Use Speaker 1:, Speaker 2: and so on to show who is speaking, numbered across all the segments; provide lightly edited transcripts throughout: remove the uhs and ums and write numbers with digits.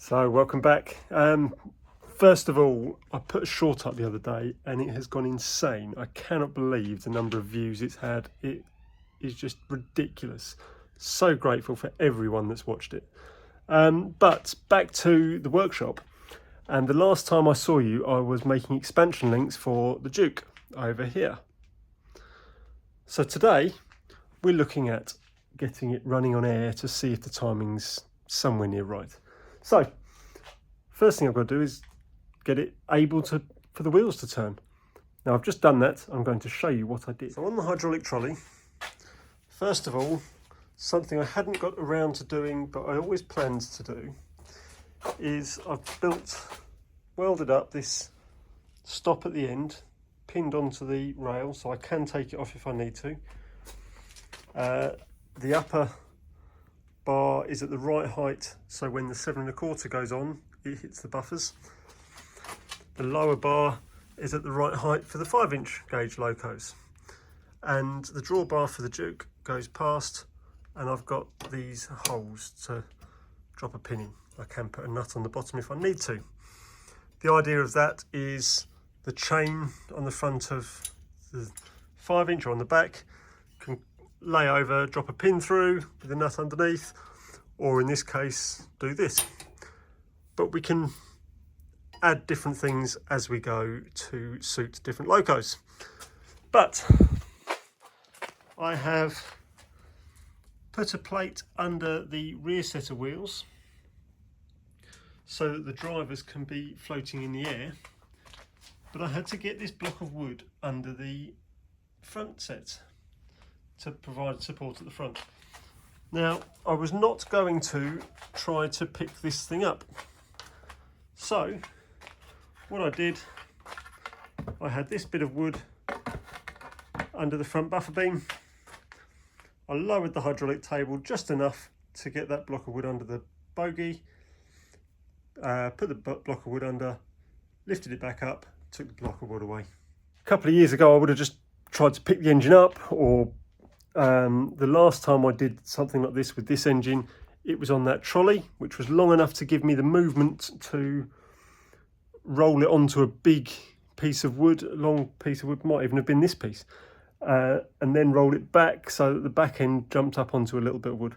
Speaker 1: So welcome back. First of all, I put a short up the other day and it has gone insane. I cannot believe the number of views it's had. It is just ridiculous. So grateful for everyone that's watched it. But back to the workshop. And the last time I saw you, I was making expansion links for the Duke over here. So today we're looking at getting it running on air to see if the timing's somewhere near right. So first thing I've got to do is get it able to for the wheels to turn. Now I've just done that. I'm going to show you what I did. So on the hydraulic trolley, first of all, something I hadn't got around to doing but I always planned to do is I've welded up this stop at the end, pinned onto the rail so I can take it off if I need to. The upper bar is at the right height, so when the 7 1/4 goes on, it hits the buffers. The lower bar is at the right height for the 5-inch gauge locos. And the drawbar for the Duke goes past, and I've got these holes to drop a pin in. I can put a nut on the bottom if I need to. The idea of that is the chain on the front of the 5-inch or on the back can lay over, drop a pin through with a nut underneath, or in this case do this. But we can add different things as we go to suit different locos. But I have put a plate under the rear set of wheels so that the drivers can be floating in the air, but I had to get this block of wood under the front set to provide support at the front. Now, I was not going to try to pick this thing up. So, what I did, I had this bit of wood under the front buffer beam. I lowered the hydraulic table just enough to get that block of wood under the bogie, put the block of wood under, lifted it back up, took the block of wood away. A couple of years ago, I would have just tried to pick the engine up, or the last time I did something like this with this engine, it was on that trolley, which was long enough to give me the movement to roll it onto a big piece of wood, a long piece of wood, might even have been this piece, and then roll it back so that the back end jumped up onto a little bit of wood.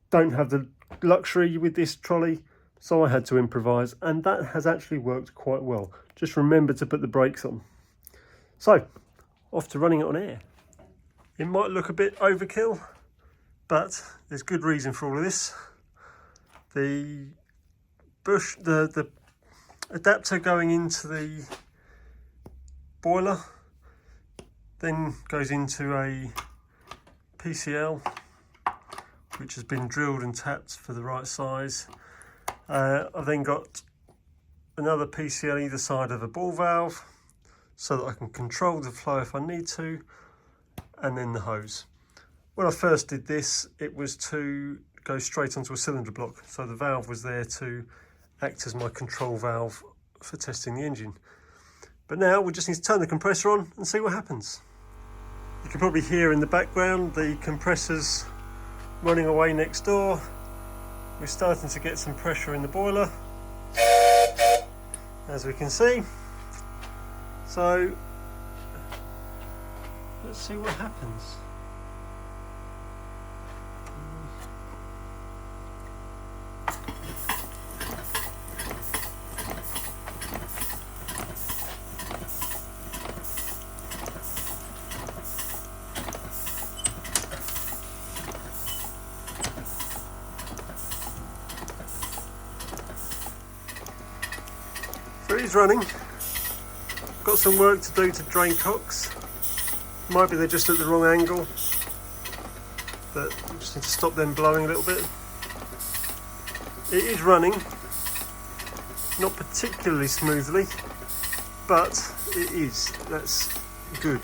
Speaker 1: Don't have the luxury with this trolley, so I had to improvise, and that has actually worked quite well. Just remember to put the brakes on. So, off to running it on air. It might look a bit overkill, but there's good reason for all of this. The adapter going into the boiler then goes into a PCL, which has been drilled and tapped for the right size. I've then got another PCL either side of a ball valve so that I can control the flow if I need to, and then the hose. When I first did this, it was to go straight onto a cylinder block, so the valve was there to act as my control valve for testing the engine. But now we just need to turn the compressor on and see what happens. You can probably hear in the background the compressors running away next door. We're starting to get some pressure in the boiler, as we can see. So let's see what happens. So he's running. Got some work to do to drain cocks. Might be they're just at the wrong angle, but I just need to stop them blowing a little bit. It is running, not particularly smoothly, but it is. That's good.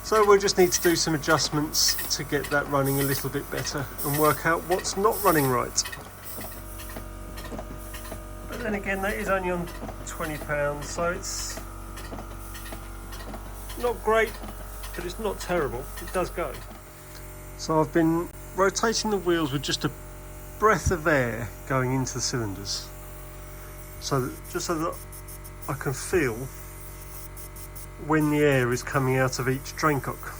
Speaker 1: So we'll just need to do some adjustments to get that running a little bit better and work out what's not running right. But then again, that is only on £20, so it's not great, but it's not terrible. It does go. So I've been rotating the wheels with just a breath of air going into the cylinders, just so that I can feel when the air is coming out of each drain cock.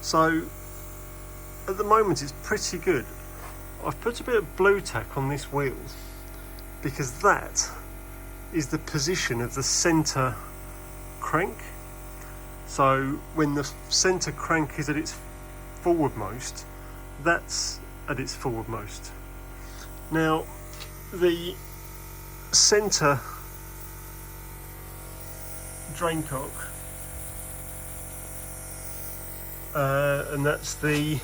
Speaker 1: So at the moment it's pretty good. I've put a bit of blue tack on this wheel because that is the position of the centre crank. So when the centre crank is at its forwardmost, that's at its forwardmost. Now the centre drain cock, and that's the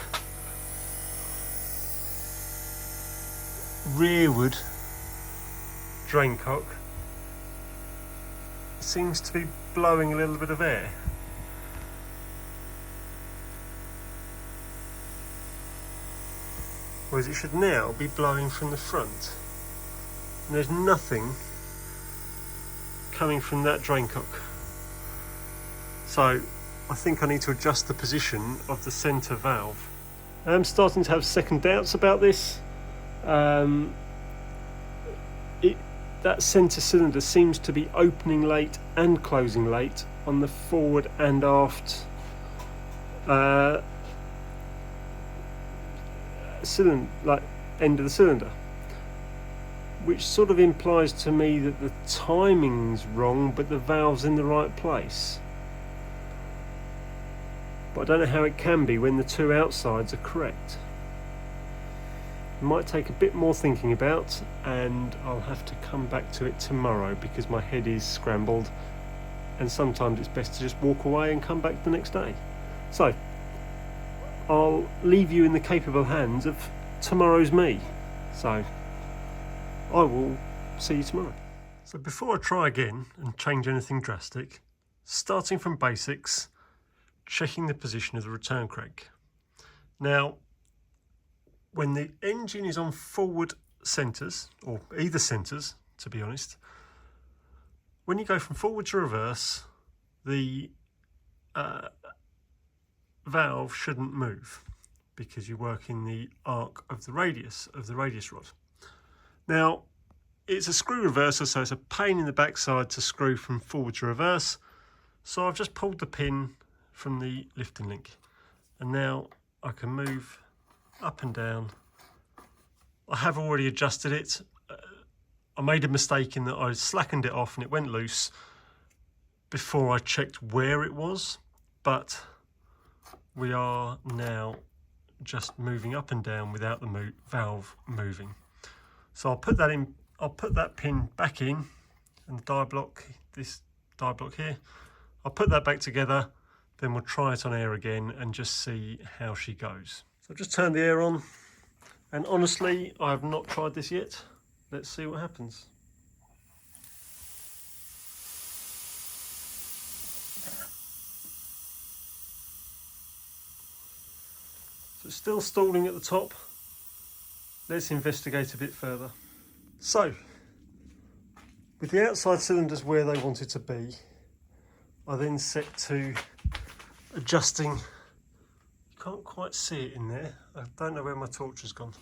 Speaker 1: rearward drain cock, seems to be blowing a little bit of air. Whereas it should now be blowing from the front. And there's nothing coming from that drain cock. So I think I need to adjust the position of the centre valve. I'm starting to have second doubts about this. That centre cylinder seems to be opening late and closing late on the forward and aft cylinder, like end of the cylinder, which sort of implies to me that the timing's wrong but the valve's in the right place. But I don't know how it can be when the two outsides are correct. It might take a bit more thinking about, and I'll have to come back to it tomorrow because my head is scrambled, and sometimes it's best to just walk away and come back the next day. So I'll leave you in the capable hands of tomorrow's me. So I will see you tomorrow. So before I try again and change anything drastic, starting from basics, checking the position of the return crank. Now, when the engine is on forward centres, or either centres to be honest, when you go from forward to reverse, the valve shouldn't move because you work in the arc of the radius rod. Now, it's a screw reverser, so it's a pain in the backside to screw from forward to reverse. So I've just pulled the pin from the lifting link, and now I can move up and down. I have already adjusted it. I made a mistake in that I slackened it off and it went loose before I checked where it was, but we are now just moving up and down without the valve moving. So I'll put that in. I'll put that pin back in, and the die block, this die block here, I'll put that back together. Then we'll try it on air again and just see how she goes. So I've just turned the air on, and honestly, I have not tried this yet. Let's see what happens. So it's still stalling at the top. Let's investigate a bit further. So, with the outside cylinders where they wanted to be, I then set to adjusting. You can't quite see it in there. I don't know where my torch has gone.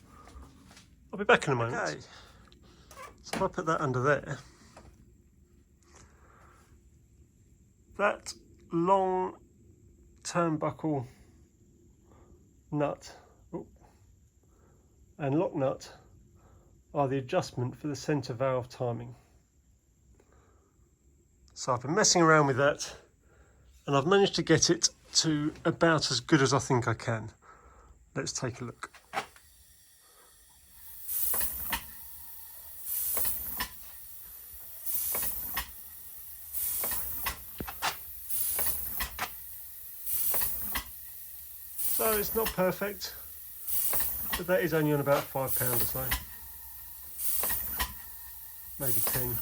Speaker 1: I'll be back in a moment. Okay. So if I put that under there, that long turnbuckle nut and lock nut are the adjustment for the centre valve timing. So I've been messing around with that, and I've managed to get it to about as good as I think I can. Let's take a look. So it's not perfect, but that is only on about £5 or so, maybe 10.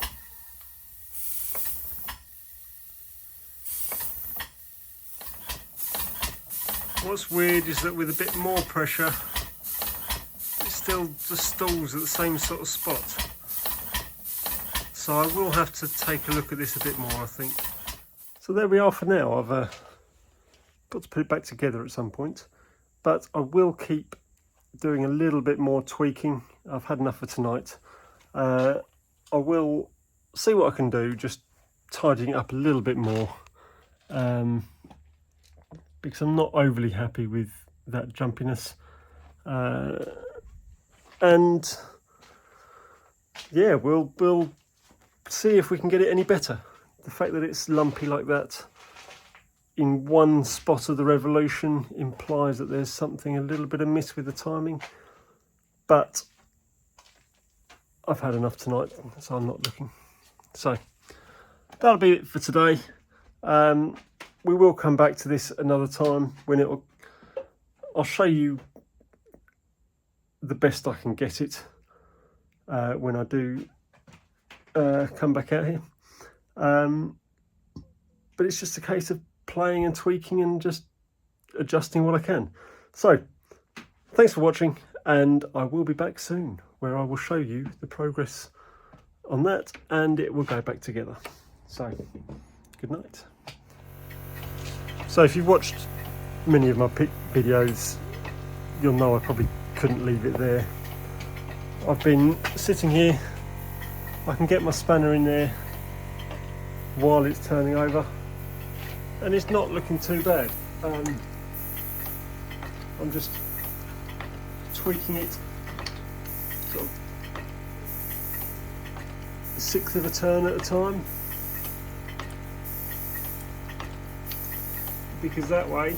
Speaker 1: What's weird is that with a bit more pressure, it still just stalls at the same sort of spot. So I will have to take a look at this a bit more, I think. So there we are for now. I've got to put it back together at some point, but I will keep doing a little bit more tweaking. I've had enough for tonight. I will see what I can do, just tidying it up a little bit more, because I'm not overly happy with that jumpiness. And yeah, we'll see if we can get it any better. The fact that it's lumpy like that in one spot of the revolution implies that there's something a little bit amiss with the timing, but I've had enough tonight, so I'm not looking. So that'll be it for today. We will come back to this another time when I'll show you the best I can get it when I do come back out here. But it's just a case of playing and tweaking and just adjusting what I can. So thanks for watching, and I will be back soon where I will show you the progress on that, and it will go back together. So good night. So if you've watched many of my videos, you'll know I probably couldn't leave it there. I've been sitting here, I can get my spanner in there while it's turning over, and it's not looking too bad. I'm just tweaking it sort of a sixth of a turn at a time, because that way,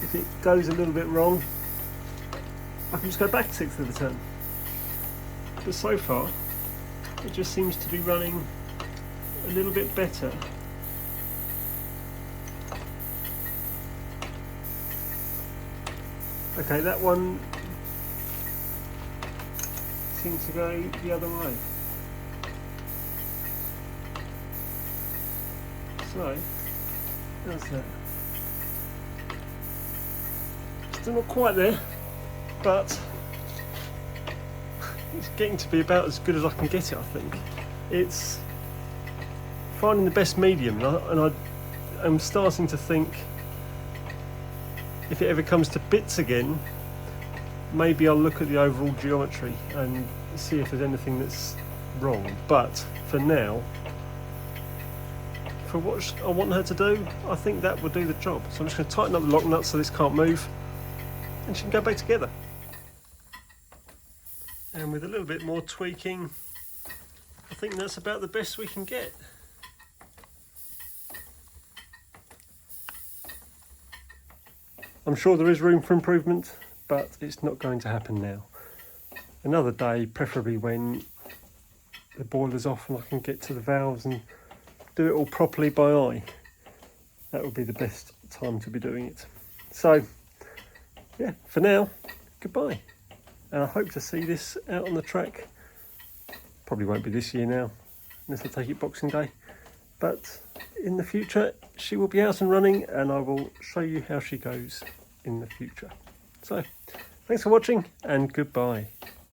Speaker 1: if it goes a little bit wrong, I can just go back a sixth of a turn. But so far it just seems to be running a little bit better. Okay, that one seems to go the other way. So, how's that? Still not quite there, but it's getting to be about as good as I can get it, I think. It's finding the best medium, and I'm starting to think if it ever comes to bits again, maybe I'll look at the overall geometry and see if there's anything that's wrong. But for now, for what I want her to do, I think that will do the job. So I'm just going to tighten up the lock nut so this can't move, and she can go back together. And with a little bit more tweaking, I think that's about the best we can get. I'm sure there is room for improvement, but it's not going to happen now. Another day, preferably when the boiler's off and I can get to the valves and do it all properly by eye. That would be the best time to be doing it. So, yeah, for now, goodbye. And I hope to see this out on the track. Probably won't be this year now, unless I take it Boxing Day. But in the future, she will be out and running, and I will show you how she goes in the future. So, thanks for watching, and goodbye.